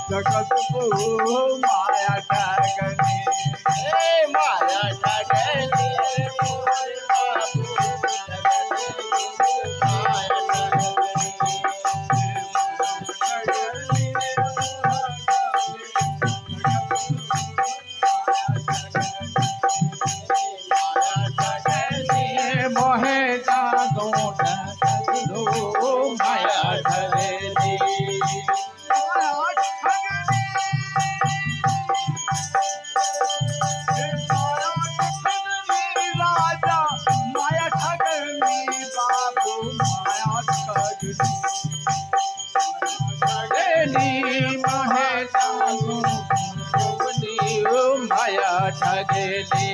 जगत को माया ठाकनी माया ठाकनी मोहे जादो माया ठगनी राजा माया ठगनी बाबू माया ठगनी मोहे जादो माया ठगनी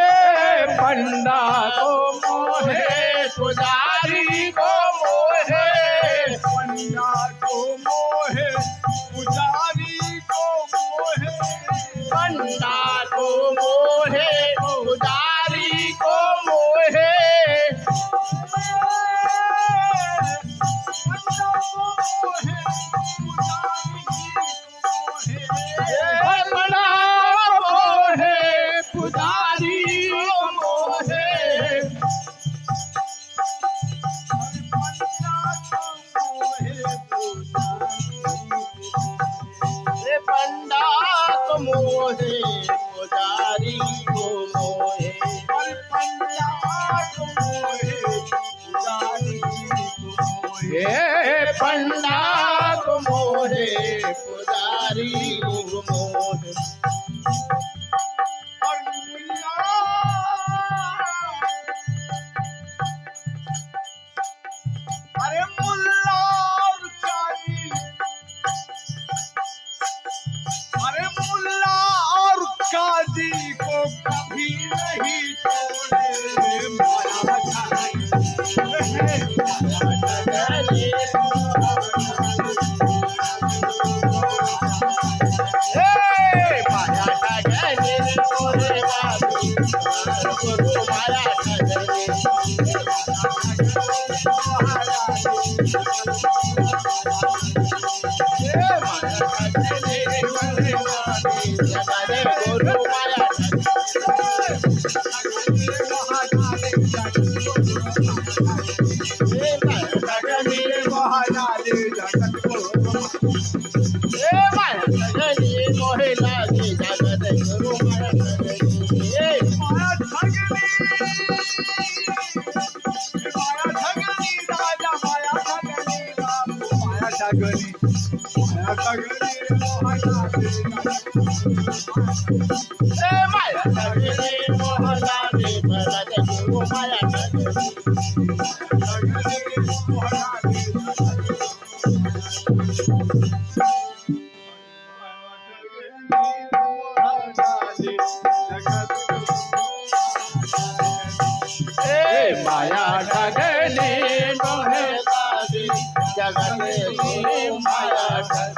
पंडा को मोहे पुजारी को मोहे पंडा को मोहे पुजारी को मोहे पंडा को मोहे पुजारी को मोहे पंडा मोहे पुजारी पंडा को मोहे पुजारी को मोहे पंडा को मोहे पुजारी को मोहे पंडा को मोहे पुजारी को मोहे अरे मुल्ला और काजी अरे मुल्ला और काजी को कभी नहीं छोड़े माया माया ठगनी मोहे जगत माया ठगनी